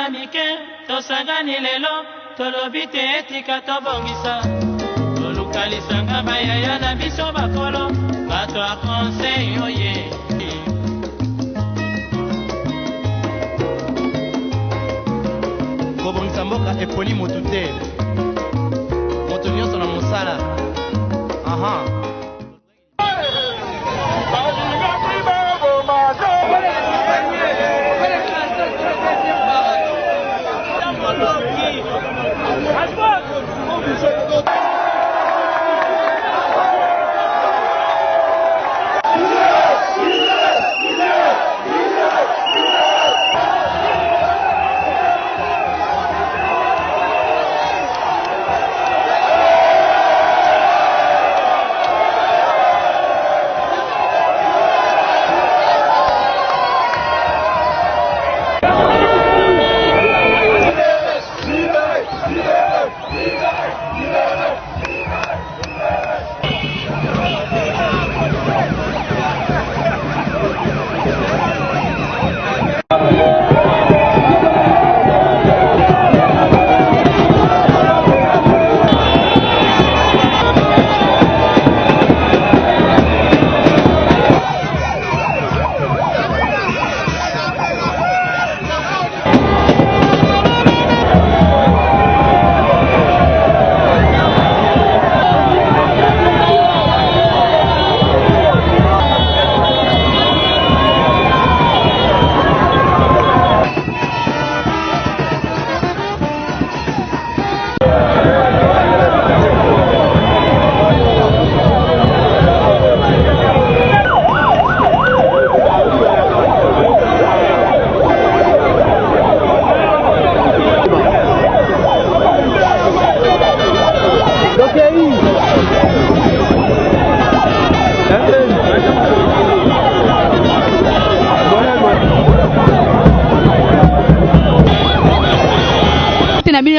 na mike tosangani lelo tolobi te etika tobongisa tolukalisanga bayaya na biso bakolo bato a conseil oye kobongisa mboka eponi motu te moto nyonso na mosala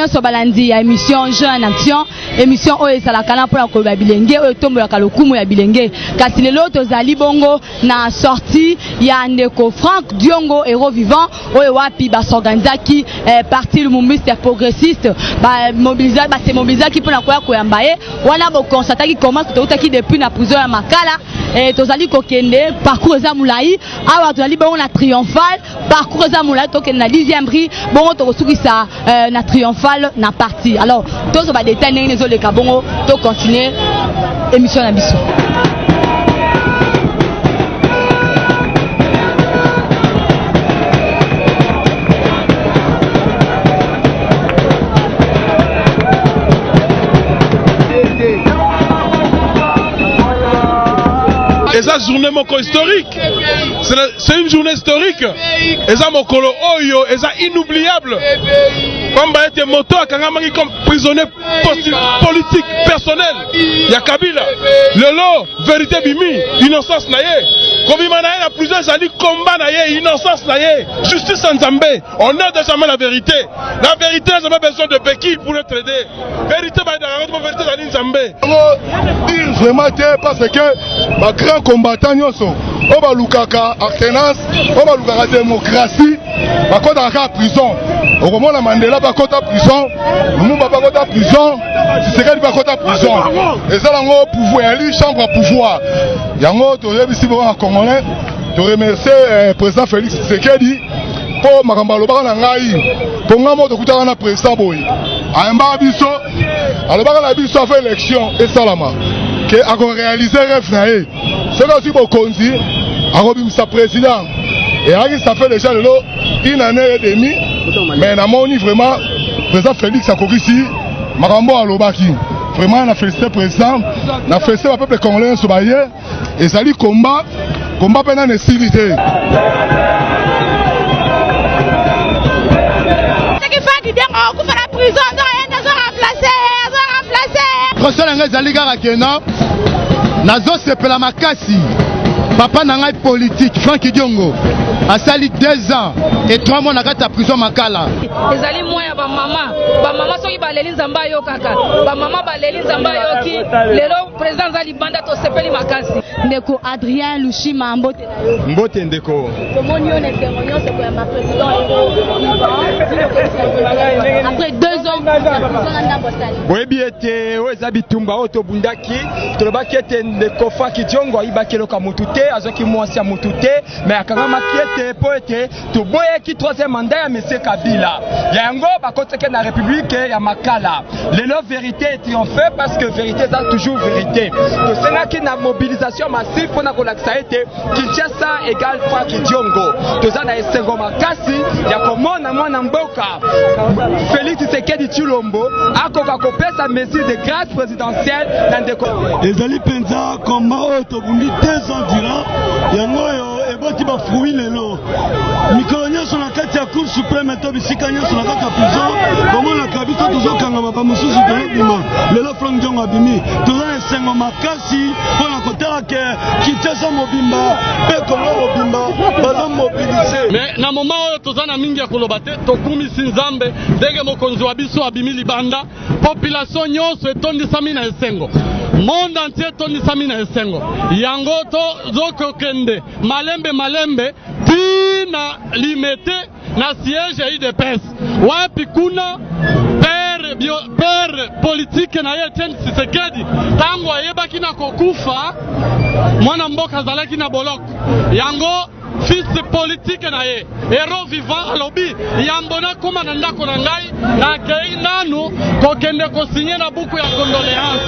So balandi ya émission Jeune Action émission oyo esalaka pour la koloba bilenge oyo tombolaka lokumu ya bilenge kasi lelo tozali bongo na sortie ya ndeko Franck Diongo héros vivant oyo wapi basorganizaki parti lumumbiste progressiste se mobilisaki mpona koya koyamba ye wana bokonstataki comment toutaki depuis na prison ya Makala tozali kokende parcours eza mulai awa tozali bongo na triomphal parcours eza mulai tokende na 10e rue bongo tokosukisa na triomphal na parti alors tozo ba détail ndenge nezoleka bongo to continuer émission na biso. Et ça, journée moko historique. C'est une journée historique. Et ça, mokolo oyo, et ça inoubliable. Comme bah était moto à Kangamaki comme prisonnier politique personnel. Ya Kabila. Lelo, vérité bimi, innocence naye. Kobima naye la prison, ça dit combat naye, innocence naye, justice en Zambé. On n'a jamais la vérité. La vérité, n'a pas besoin de béquilles pour être aidé. Vérité, bah la vérité, ça dit Zambé. Vraiment, parce que ma grand combattant nyonso oba lukaka alternance oba lukaka démocratie bakota ka prison okomona Mandela bakota prison Lumumba bakota prison Tshisekedi bakota prison ezala ngo pouvoir ali chambre à pouvoir yango toyebisi ba congolais to remercier président Félix Tshisekedi po makambo alobaka na ngai po ngamo tokutaka na président boy ayamba biso alobaka na biso a fait élection esalama que a réalisé rêve naé c'est aussi bon konzi a sa président et ça fait déjà une année et demie mais na moni vraiment président Félix Akokisi makambo alobaki vraiment na félicité président na félicité le peuple congolais so baye et ça li combat pena na sécurité Procès la ngezali kaka kena nazo sepela makasi papa na ngai politique Franck Diongo asali 2 ans et 3 mois na kati ya prison makala. Ezali moya ba mama soki baleli nzamba yo kaka ba mama baleli nzamba yo ki lelo président za libanda to sepeli makasi. Ndeko Adrien Lushima mbote na yo. Mbote ndeko. Tomoni yo n'intervention c'est pour ma président après 2 ans boyebi ete oyo eza bitumba oyo tobundaki tolobaki ete ndeko Franck Diongo ayibaki eloko ya motu te azwaki mwasi ya motu te me akangamaki ete mpo ete toboyeki 3e mandat ya monsieur Kabila yango bakotaki na république ya makala lelo vérité triomphe parce que vérité eza toujours vérité tosengaki na mobilisation massive mpona kolakisa ete Kinshasa égale Franck Diongo toza na esengo makasi ya komona mwana mboka Félix Tshisekedi Tshilombo akoka kopesa mesure de grâce présidentielle na ndeko ezali penza komba oyo tobundi 2 ans durant yango oyo eboti bafruit lelo mikolo nyonso na kati ya cour suprême to bisika nyonso na kati ya prison bomonaka biso tozokangama bamosusu tolobima lelo Franck Diongo abimi toza na esengo makasi mpona kotala ke Kinshasa mobimba mpe Kongo mobimba bazomobilize mais na moma oyo toza na mingi ya koloba te tokumisi nzambe ndenge mokonzi wa biso abimi libanda population nyonso etondisami na esengo monde entier etondisami na esengo yango tozokokende malembe tina limete na siège ya UDPS wapi kuna père politique na ye Etienne Tshisekedi tango ayebaki na kokufa mwana mboka azalaki na boloko yango fils politique na ye héros vivant alobi yambona koma na ndako na ngai na kei nanu kokende kosinye na buku ya condoléance.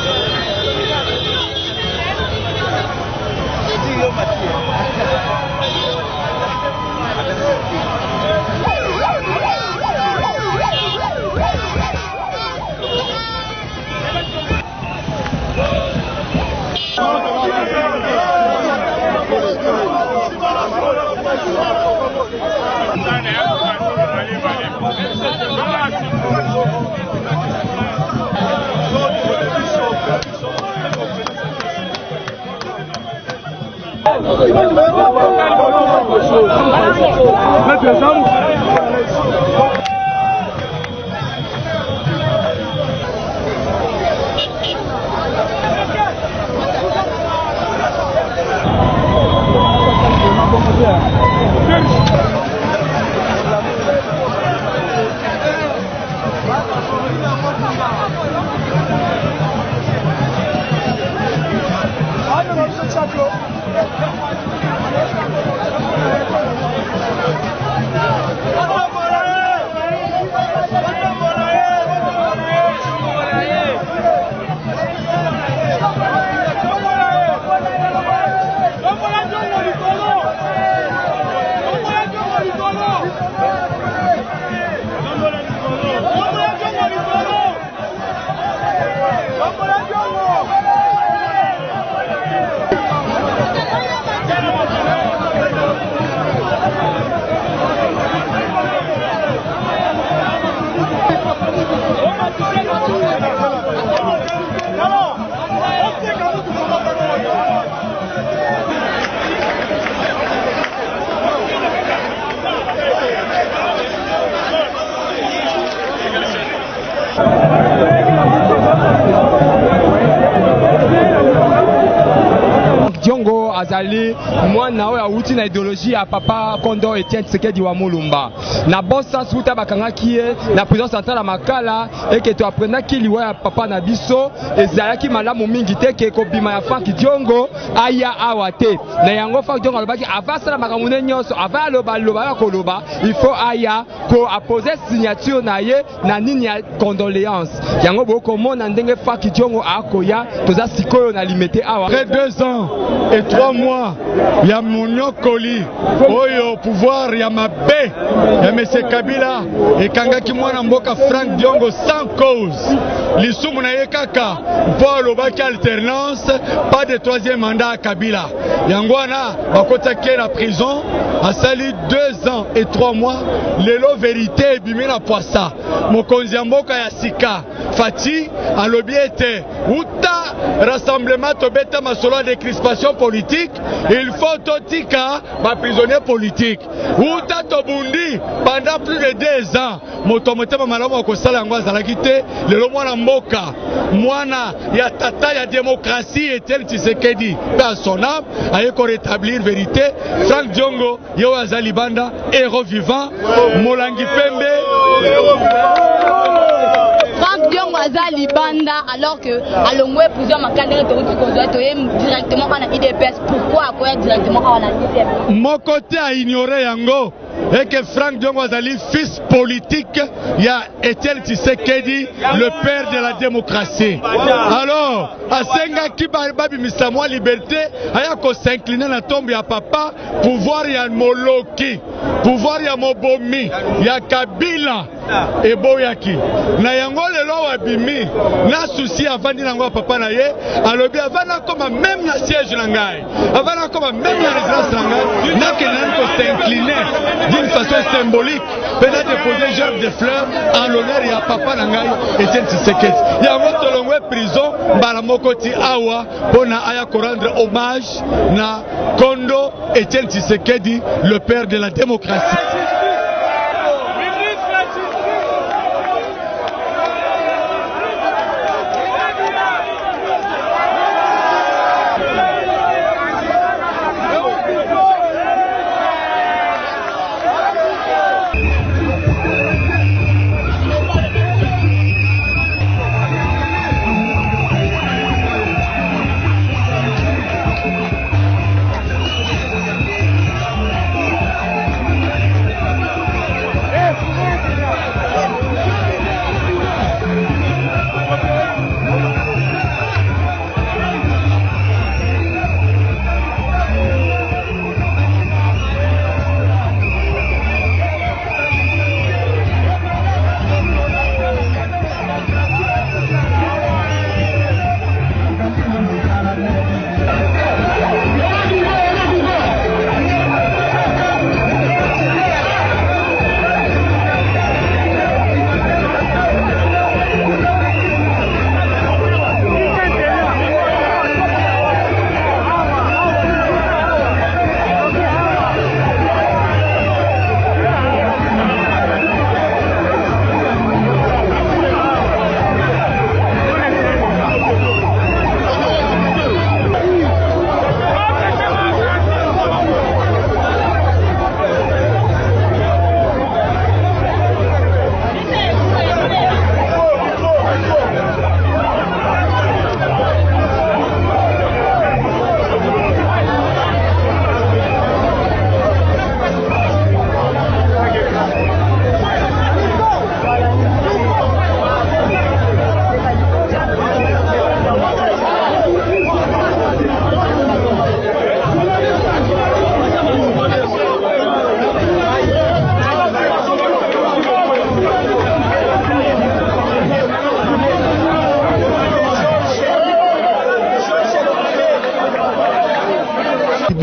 Diongo azali mwana oyo awuti na idéologie ya papa Kondo Etienne Tshisekedi wa Mulumba na bon sens wuta bakangaki ye na prison centrale ya Makala eke to aprenaki liwa ya papa na biso ezalaki malamu mingi te ke kobima ya Franck Diongo aya awa te na yango Franck Diongo alobaki avasala makambo nyonso ava loba ya koloba il faut aya ko apposer signature na ye na nini ya condoléance yango bokomona ndenge Franck Diongo akoya toza sikoyo na limité awa. Après 2 ans et 3 mois, il y a Monyokoli, au pouvoir, il y a Mabé, il y a M. Kabila, et Kangaki Mwana Mboka Franck Diongo sans cause. L'issou na kaka, pour l'obaki alternance, pas de 3e mandat à Kabila. Yangwana, bakotake la prison, a sali 2 ans et 3 mois, lelo vérité et bimina poissa. Mokonzi Mboka ya Sika, Fati a l'objet Outa rassemblement tobeta masolo de crispation politique, il faut totika ma prisonnier politique. Outa tobundi pendant plus de 2 ans. Motomotema malamu ko sala ngwa la quitté le mwana mboka mwana ya tata ya démocratie Etienne Tshisekedi dans son âme ayeko rétablir vérité. Frank Diongo yo azali banda héros vivant Molangi Pembe Frank Diongo azali banda alors que alongwe plusieurs makandere directement à la IDPS. Pourquoi akoya directement à la IDPS? Mon côté a ignoré yango et que Frank Diongo azali fils politique ya Etienne Tshisekedi le père de la démocratie. Alors asenga ki babi misamwa liberté aya ko s'incliner na tombe ya papa pouvoir ya Moloki pouvoir ya Mobomi ya Kabila eboyaki na yango lelo wabimi na souci avandi nango papa na ye alobi avana koma même na siège na ngai avana koma même na résidence na ngai na kenan ko s'incliner d'une façon symbolique peut-être déposer gerbe de fleurs en l'honneur ya papa na ngai Etienne Tshisekedi yango tolongwe prison mbala mokoti awa pona aya ko rendre hommage na Kondo Etienne Tshisekedi le père de la démocratie.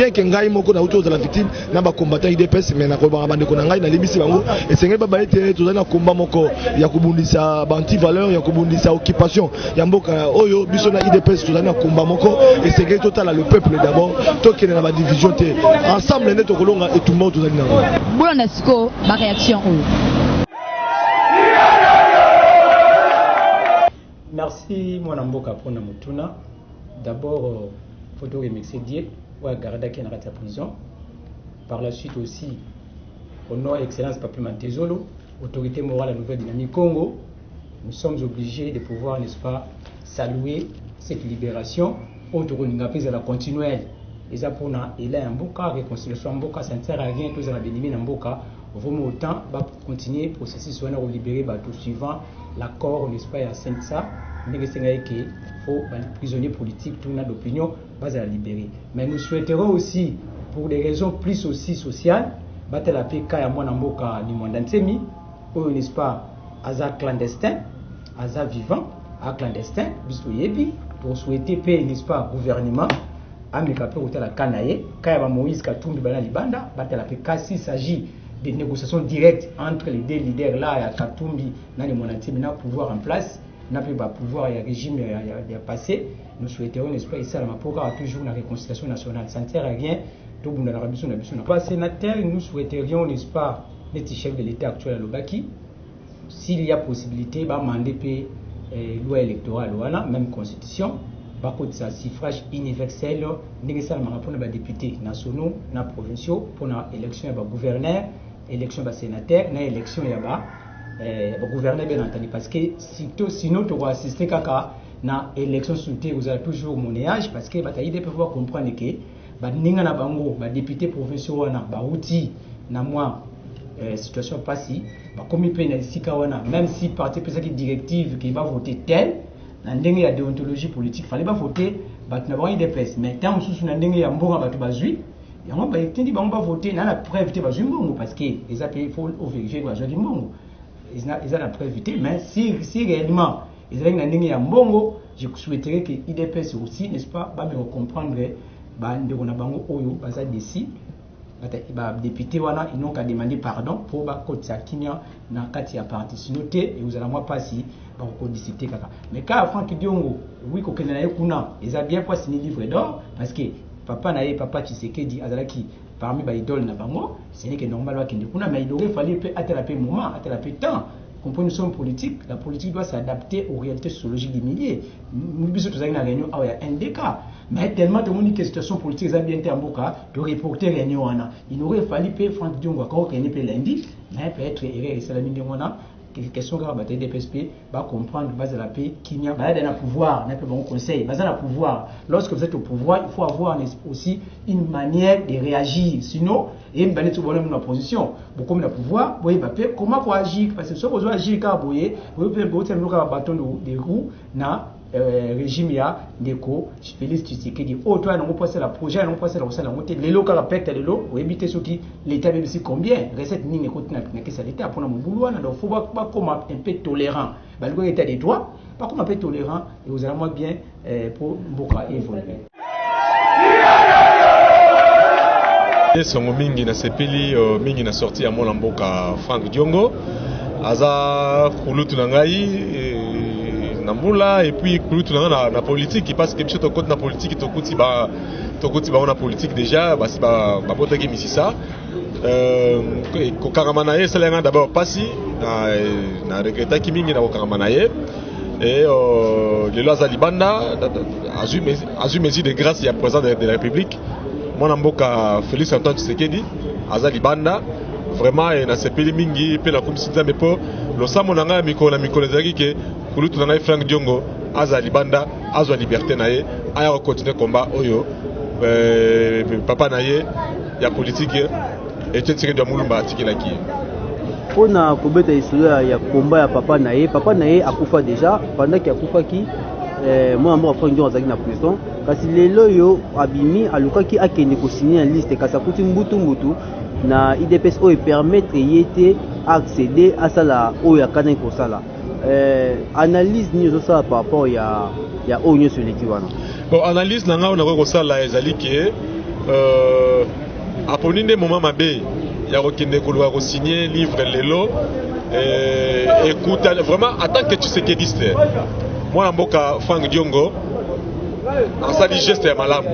bien que ngai moko na uto za la victime na ba combattant IDPS mais na ko ba bande ko na ngai na libisi bango et sengé baba ete to na combat moko ya kubundisa banti valeur ya kubundisa occupation ya mboka oyo biso na IDPS to na combat moko et sengé total le peuple d'abord to kene na ba division te ensemble ne to kolonga et tout le monde to na bola na siko ba réaction oyo. Merci mon amboka pour na mutuna. D'abord faut te remercier Dieu ouais garder qui est dans la prison. Par la suite aussi au nom excellence Papi Mantezolo, autorité morale à la nouvelle dynamique Congo, nous sommes obligés de pouvoir, n'est-ce pas, saluer cette libération. Autre à la continuelle. Et ça pour na il a un boka réconciliation un boka ça ne sert à rien tous à la bénimine un boka. Vraiment autant va continuer le processus soit à libérer tout suivant l'accord n'est-ce pas à Saint-Ça mais que c'est qu'il faut les prisonniers politiques tout n'a d'opinion pas à libérer. Mais nous souhaiterons aussi pour des raisons plus aussi sociales battre la paix à moi n'amboka ni moi d'antemi ou n'est-ce pas à clandestin à vivant à clandestin biso yebi pour souhaiter paix n'est-ce pas gouvernement amika pe hôtel à Kanaye kaya Moïse Katumbi bana libanda battre la paix s'il s'agit des négociations directes entre les deux leaders là à Katumbi na les monantimi na pouvoir en place n'a pas de pouvoir et régime il a passé. Nous souhaiterions, n'est-ce pas, ici à la Mapoka, toujours la réconciliation nationale. Ça ne sert à rien. Pas sénateur, nous souhaiterions, n'est-ce pas, d'être chef de l'État actuel à l'Obaki. S'il y a possibilité, bah, demander loi électorale, même constitution, bah, ça suffrage universel, nécessairement pour les députés nationaux, provinciaux, pour l'élection de gouverneur, élection de sénateur, élection de gouverneur, bien entendu. Parce que sinon, tu vas assister à l'élection souhaitée, vous avez toujours monnaie, parce que vous allez pouvoir comprendre que ninga na bango ba député provinciaux wana ba outil na moi situation passée ba komi pe na sika wana même si parti pesa ki directive qui va voter tel na ndenge ya déontologie politique fallait ba voter ba na ba IDPS mais tant sous na ndenge ya mbonga ba to bazui yango ba tindi ba voter na la preuve te bazui mbongo parce que les appels faut vérifier ba jodi mbongo ils a la preuve mais si réellement ils ont na ndenge ya mbongo je souhaiterais que IDPS aussi n'est-ce pas ba me comprendre ndeko na bango oyo baza d'ici ba député wana ils n'ont qu'à demander pardon pour ba kotsa kinya na kati ya parti sinoté et vous allez moi passer ba ko discuter kaka mais quand Franck Diongo oui ko kenela yekuna ils a bien pas signé livre d'or parce que papa Tshisekedi azalaki parmi ba idole na bango c'est que normal wa kende kuna mais il aurait fallu peut attraper moment attraper temps. Comprenez, nous sommes politiques, la politique doit s'adapter aux réalités sociologiques des milliers. Nous sommes tous à une réunion, il y a un des cas. Mais tellement de monde que situation politique est bien terboka, de reporter réunion. Il aurait fallu payer Franck Diongo encore qu'il n'y ait pas lundi, mais peut-être erreur et c'est la mine de mon question de la bataille des PSP, va comprendre base de la paix qu'il n'y a pas de pouvoir, n'a pas bon conseil, base de pouvoir. Lorsque vous êtes au pouvoir, il faut avoir aussi une manière de réagir. Sinon, et une banette sur la position. Beaucoup de pouvoir, vous voyez, comment faut agir? Parce que si vous agir, vous pouvez un bâton de roues, na régime ya ndeko Félix Tshisekedi oh toi on passer la projet on passer la recette la montée les locaux respectent les lots ou éviter ceux qui l'état même si combien recette ni n'écoute na que ça l'état pour mon boulot là donc faut pas comme un peu tolérant bah le état des droits pas comme un peu tolérant et vous allez moi bien pour beaucoup évoluer. Songo mingi na sepeli mingi na sorti ya mwana mboka Franck Diongo aza kulutu na ngai Nambula et puis kulutu na politique parce que biso to côté na politique to kuti ba on politique déjà ba si ba bota ki misisa ko karamana ye selenga d'abord pasi na regretta ki mingi na ko karamana ye et le loza libanda azu mesure de grâce ya président de la République mwana mboka Félix Antoine Tshisekedi aza libanda vraiment na sepeli mingi pe na komisiza mepo lo samo na mikolo ezaki ke kulutu na Franck Diongo aza libanda azwa liberté na ye aya continuer combat oyo papa na ye ya politique et Tshisekedi ya mulumba atikilaki pona kobeta historia ya combat ya papa na ye akufa déjà pendant qu'il akufaki moi mwa Franck Diongo azaki na prison kasi lelo yo abimi alukaki akende ko signer en liste kasi akuti mbutu na IDPS oyo permettre yete accéder à sala oyo akana ko sala analyse ni zo sala par rapport ya oyo sur l'équipe wana bon analyse na nga na ko sala ezali ke aponi nde moment mabe ya ko kende ko lo signer livre lelo écoute vraiment en tant que tu sais que diste moi mboka Franck Diongo asali geste ya malamu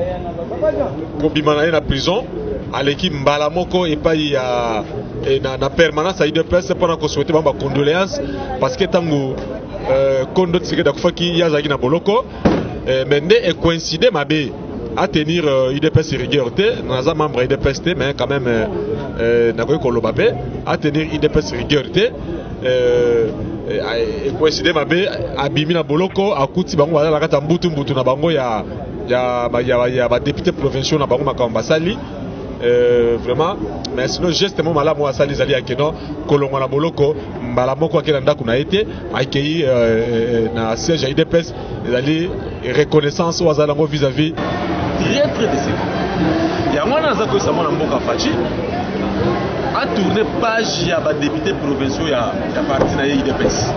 kobima na ye na prison aleki mbala moko epai ya na permanence ya IDPS mpona kosouhaite bango bacondoléance parce que ntango kondo Tshisekedi akufaki ye azalaki na boloko mais nde ekoincide mabe à tenir IDPS rigueur te naza membre ya IDPS te mais quand même nakoki koloba pe à tenir IDPS rigueur te ekoincide mabe abimi na boloko akuti bango bazala kata mbutu na bango ya badéputé provinciaux na bango makambo basali vraiment mais sinon geste mo malamu asali zali akeno kolongwa na boloko mbala moko akena ndako na ete akei na siège ya IDPS ezali reconnaissance ou azala ngo vis-à-vis très décevant yango naza koyesa mwana mboka Fachi a tourné page ya badéputé provinciaux ya parti na ye IDPS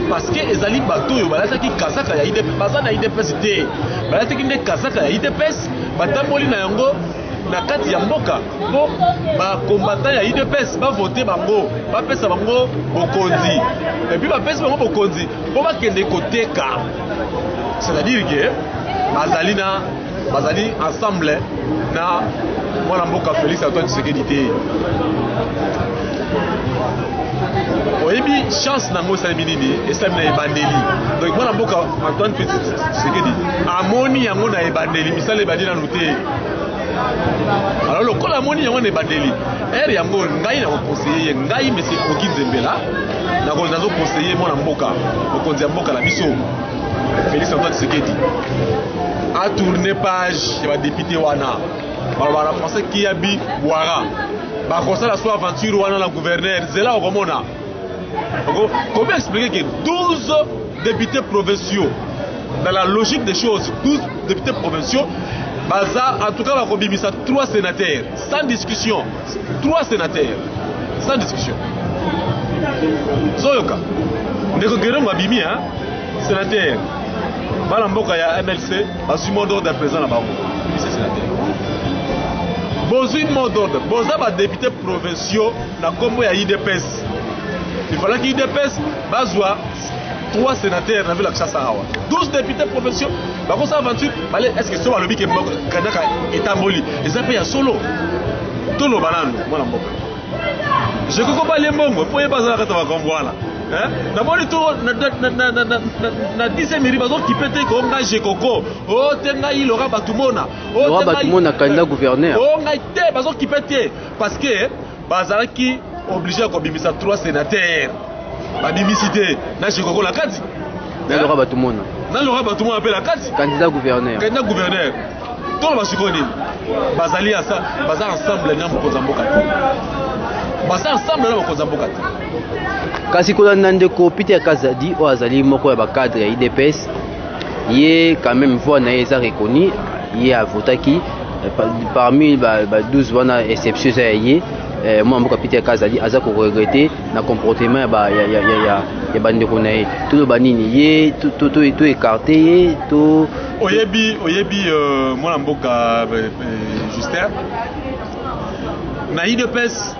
parce que ezali bato oyo balataki kazaka ya IDPS baza na IDPS te balataki nde kazaka ya IDPS batamboli na yango na kati ya mboka po bakombata ya UDPS bavote bango bapesa bango bokonzi epuis bapesa bango bokonzi po bakende koteka, c'est-à-dire que bazali ensemble na mwana mboka Félix Antoine Tshisekedi te. Oyebi chance nango esalemi nini esalemi na ebandeli, donc mwana mboka Antoine Félix Tshisekedi amoni yango na ebandeli misala ebandi nanu te. Alors lokola amoni yango na ebandeli ere yango ngai na koconseiller ngai monsieur Oki Nzembela nazo conseiller mwana mboka mokonzi ya mboka na biso Félix Antoine Tshisekedi a tourné page ya badépute wana balobana français Kiabi Bwara bakosala so aventure wana na gouverneur zela okomona. Comment expliquer que 12 députés provinciaux, dans la logique des choses, 12 députés provinciaux, en tout cas, on a 3 sénateurs, sans discussion. 3 sénateurs, sans discussion. Soyoka, nous avons Mabimi, sénateur. Malamboka ya MLC, assumons d'ordre à présent là-bas. C'est sénateur. Besoin de mot d'ordre. Besoin de députés provinciaux, dans le ya IDPS. Il fallait qu'il dépasse 3 sénateurs dans la chasse à 12 députés provinciaux. Par contre, ça aventure, est-ce que c'est le lobby qui est amboli? Et ça paye à solo. Tout le banane, moi, je ne comprends pas les mots, pour y passer à la carte, voilà. D'abord, na 10e mairie, qui peut être comme Gaje Koko, oh, tenga il aura Batumona, oh, Batumona, candidat gouverneur. Oh, Gaïté, qui peut être, parce que Bazaraki obligé à combiner 3 sénateurs. Babimicité, na Chikoko la kati. Na Laura Batumona. Na Laura Batumona appelle la kati. Candidat gouverneur. Candidat gouverneur. Tout le Bachikoni. Bazali à ça, bazar ensemble na Mokozamboka. Bazar ensemble na Mokozamboka. Kasi kola ndeko Peter Kazadi o azali moko ya ba cadre ya IDPS. Yé quand même voix na eza reconnu, yé a voté qui parmi 12 wana exception ça yé. Moi mboka Peter Kazadi aza ko regretter na comportement ya bandeko na ye tout banini ye tout écarté ye tout oyebi moi mboka Justin na IDPS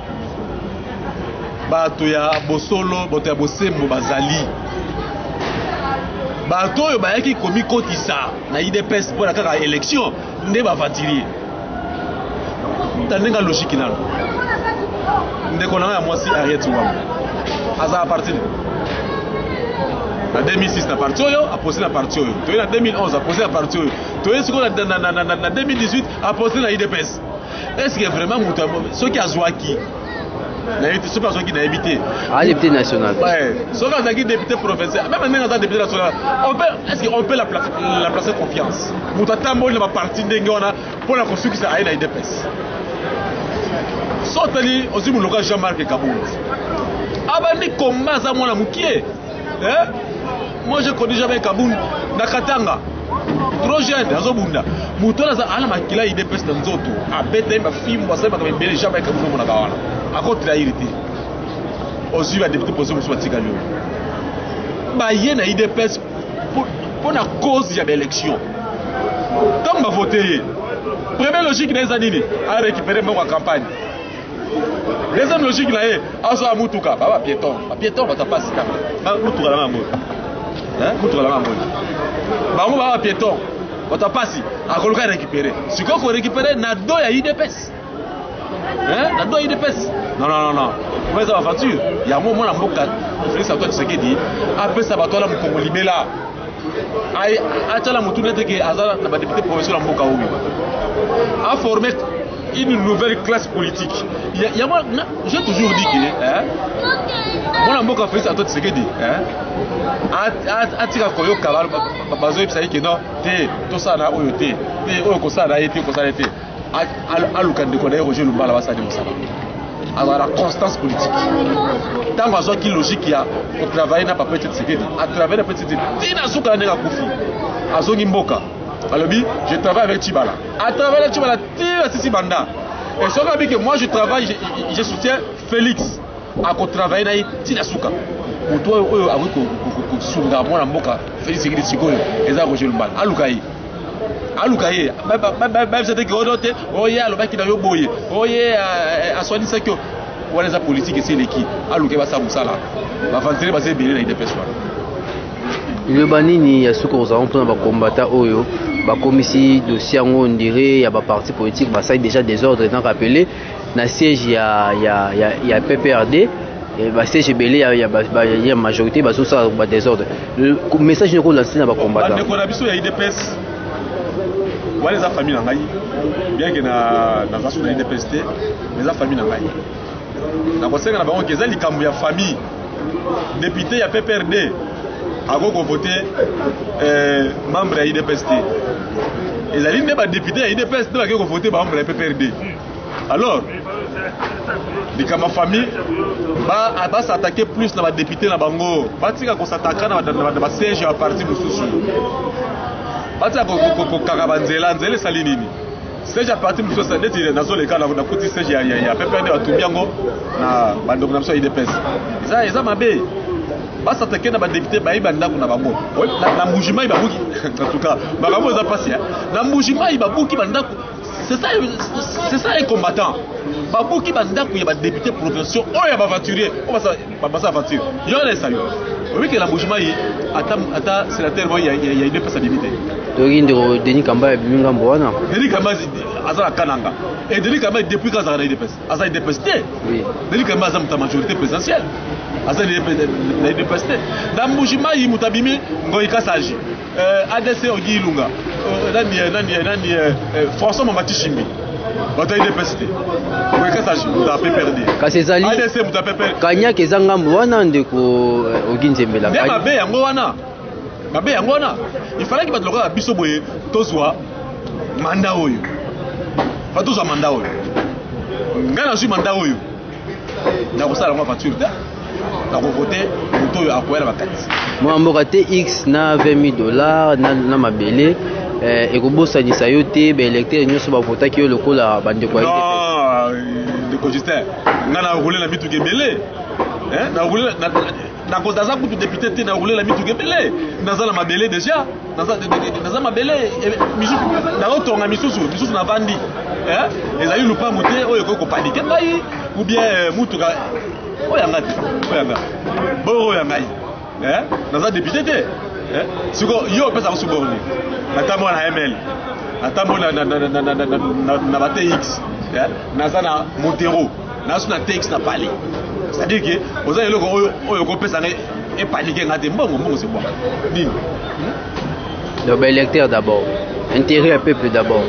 bato ya bosolo bato ya bosembo bazali bato oyo bayaki komi kotisa na IDPS pour la kaka élection nde bavatiri tandenga logique nalo ndeko na mwasi Ariette Wam aza parti na 2006 na parti oyo a posé na parti oyo to na 2011 a posé na parti oyo to siko na 2018 a posé na IDPS. Est-ce que vraiment mutu ceux qui a zwaki na été super ceux qui na évité député national ouais ceux qui a député provincial même maintenant député national est-ce qu'on peut la placer confiance mutu tamboli na parti ndenge wana pour la construction ça na IDPS. Sotali aussi mon local Jean-Marc Kaboul. Abandi combat za mwana mukie. Moi je connais jamais Kaboul na Katanga. Trop jeune azobunda. Mutola za ala makila IDPS na nzoto. Abete ma fimbo sa ba mbele Jean-Marc Kaboul mona kawana. Akotra irité. Ozu ba député posé musu batika lyo. Ba ye na IDPS pour la cause ya élection. Comme ba voter. Première logique des années à récupérer mon campagne. Deuxième logique là est azo amutuka baba piéton va tapasi kama mutuka la mambo mutuka la mambo baba piéton va tapasi akoluka récupérer siko ko récupérer na do ya IDPS na do IDPS non mais ça aventure ya mo na mboka Félix Antoine Tshisekedi après ça batola mukongo libela ay atala mutu nete ke azala na ba député provincial mboka obi a formé une nouvelle classe politique. J'ai toujours dit que mon mboka Félix Antoine Tshisekedi atika koyoka bazo epsaki ke non te to sana oyo te oyo kosala ete kosala ete aluka ndeko na Roger Lumbala basali mosala alors la constance politique tant bazo ki logique ya pour travailler na papa Tshisekedi à travers la petite tina suka na kufi azongi mboka alobi je travaille avec Tibala à travers Tibala tira sisi banda et ça veut dire que moi je travaille je soutiens Félix à travailler na tina suka muto oyo avec ko sunga mwana mboka Félix Tshisekedi sikoyo eza Roger Lumbala alukai alukaye ba c'était que odote oye alobaki na yo boye oye aswanisa que wanaza politique c'est l'équipe alukaye ba sa musala ba fantere ba se belé na IDPS le banini ya suko za on ba combattant oyo ba komisi dossier ngo on dirait ya ba parti politique ba ça déjà désordre dans rappelé na siège ya PPRD et ba siège belé ya majorité ba ça ba désordre le message ne ko lancer na ba combattant ba ko na biso ya IDPS wale za famille na ngai bien que na façon na IDPS te mais za famille na ngai na ko senga na bango keza likambo ya famille député ya PPRD ako voter membre ya IDPS te ezali ne ba député ya IDPS te ba ko voter ba membre ya PPRD alors likambo famille ba s'attaquer plus na ba député na bango ba tika ko s'attaquer na ba siège ya parti mususu batia ko kakabanzela nzele sali nini siège ya parti mususu ça ndeti na zone kana na kuti siège ya PPRD batumbi yango na bandoko na biso ya IDPS eza mabe ba s'attaquer na ba député ba ibanda kuna bango na mbujima ibabuki en tout cas bakamo za pasi na mbujima ibabuki bandako c'est ça un combattant babuki bandako ya ba député profession oya ba aventurier on va ça aventure yo na sayo oui que la mbujima yi ata sénateur boy ya IDPS sa député Torindo Denis Kamba ya biminga mbwana Denis Kamba azala kananga et Denis Kamba depuis quand azala IDPS azala IDPS oui Denis Kamba azala ta majorité présidentielle azala IDPS na mbujima yi mutabimi ngoi kasaji ADC Ogi Ilunga nani François Mamati Chimbi bataille de PST ngoi kasaji mutape perdu kasezali ADC mutape perdu kanya kezanga mbwana ndeko Ogi Nzembela kanya mabe yango wana mabe yango wana il fallait que batloka na biso boye tozwa mandat oyo tozwa mandat oyo ngana zwi mandat oyo na kosala ngo voiture te na ko voter moto oyo akoyela bakati moi mboka te X na $20 na mabele ekobosanisa yo te baélecteur nyonso bavotaki yo lokola bandeko ya ndeko Justin ngana roule mituka ebele na kozaza kutu député te na roule la mituka ebele naza na mabele déjà naza mabele na otonga misusu na vandi ezali lupango te oyo kopanike ngai ou bien mutuka oyanga boyo ngai naza député te siko yo pesa kosuborni natambo na ML natambo na bate X naza na Montero nazo na TX na Pali c'est-à-dire que vous avez le oyo ko pesa et paniquer ngate mbongo c'est quoi nini le électeur d'abord intérêt au peuple d'abord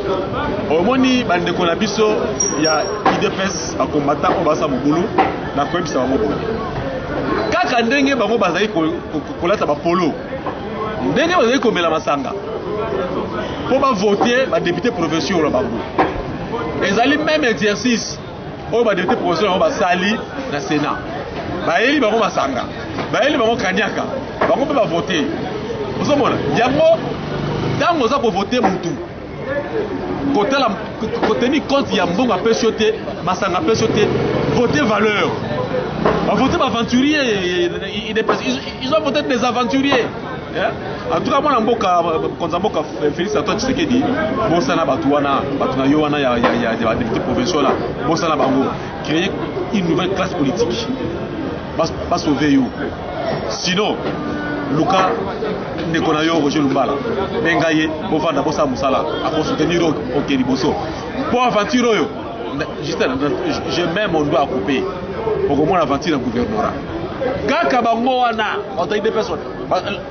au moni bande ko na biso ya IDPS ba combattant on basa mobulu na ko bisa mobulu kaka ndenge bango bazali ko lata ba polo ndenge bazali ko mela masanga pour ba voter ba député provinciaux la bango ezali même exercice oyo ba député provinciaux ba sali na Sénat bayeli bango masanga bayeli bango kanyaka bango pe ba voter osomona yango tango za ko voter mutu kotela koteni compte ya mbongo apesio te masanga apesio te voter valeur ba voter ba aventurier ils ont voté des aventuriers en tout cas moi na mboka konza mboka Félix Antoine Tshisekedi bosana batu wana batu na yo wana ya député provincial là bosana bango créer une nouvelle classe politique pas sauver yo sinon Luka ndekona yo Roger Lumbala bengaye bovanda bosa musala a soutenir au Keriboso pour aventure yo juste je mets mon doigt à couper pour comment l'aventure dans gouvernorat kaka bango wana on a des personnes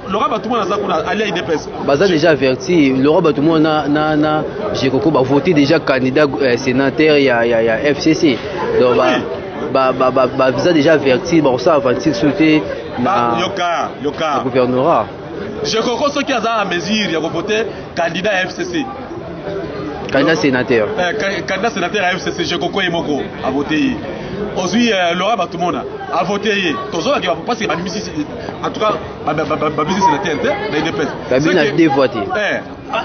Laurent Batouma na zakuna ali à IDPS baza déjà averti Laurent Batouma na Jekoko ba voter déjà candidat sénateur ya FCC donc ba visa déjà averti ba ça aventure sauter na yoka gouvernorat Jekoko ce qui a à mesure ya voter candidat FCC candidat sénateur à FCC Jekoko et Moko a voté aujourd'hui Laurent Batouma a voté toujours parce que en tout cas babisi sénateur na IDPS c'est que deux voix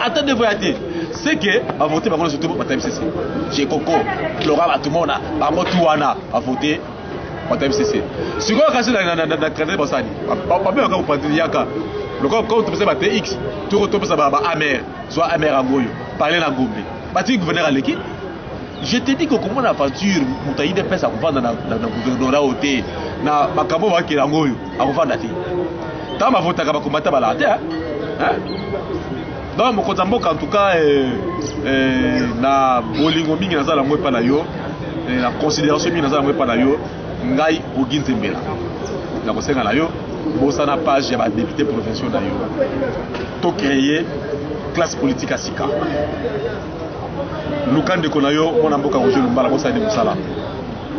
attends de voter c'est que a voté par contre surtout pour FCC Jekoko Laurent Batouma ba motuana a voté pour FCC si quoi kasi na candidat bosani pas bien encore pour yaka le comme tu sais ba TX tout ça ba amer soit amer angoyo parler la Gombe. Bati gouverneur à l'équipe. Je te dis que comment l'aventure, Moutaï de Pes a couvert dans le gouvernorat au thé, na Makamo va qui l'angoyo, a couvert d'athé. Tant ma vote à combattre à la terre. Dans mon côté, en tout cas, na bolingo mingi na zala mwe pa na yo, la considération mingi na zala mwe pa na yo, ngai ogin tembela. Na kosenga na yo, bosa na page ya ba député provincial na yo. To créer classe politique à Sika. Lukande konayo mona mboka ko jelu mbala bosa ni musala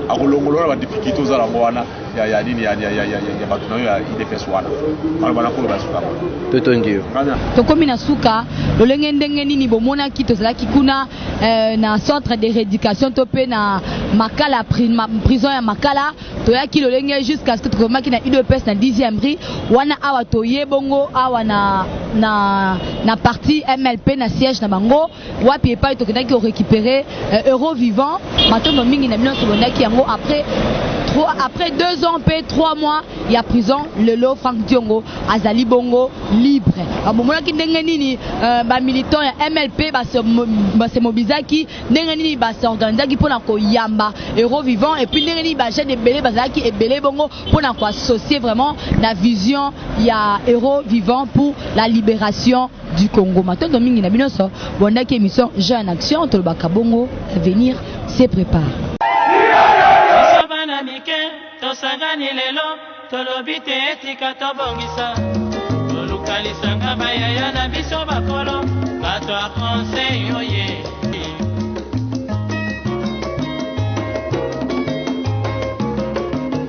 akolongolola ba difficulté ozala mwana ya nini ya batu nayo ya IDPS wana bana ko ba suka toto ndio tokomi na suka lolenge ndenge nini bomona ki tozalaki kuna na centre de rééducation to pe na Makala prison ya Makala toyaki lolenge jusqu'à ce que tokomaki na IDPS na 10e rue wana awa toye bongo awa na partie MLP na siège na bango wapi epai tokendaki ko récupérer euro vivant matondo mingi na bino tobondaki yango après 2 ans pe 3 mois ya prison lelo Frank Diongo azali bongo libre amomonaki ndenge nini ba militant ya MLP ba se mobilizaki ndenge nini ba se organisaki pona ko yamba euro vivant et puis ndenge nini ba jeune ebele bazalaki ebele bongo pona ko associer vraiment la vision ya euro vivant pour la libération du Congo. Matondo mingi na binoso bondaki émission Jeune Action tolobaka bongo l'avenir se prépare. Tosangani lelo tolobi te etika tobongisa tolukalisanga bayaya na biso bakolo bato ya conseil oye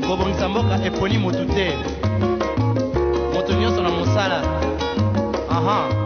kobongisa mboka eponi motu te moto nyonso na mosala aha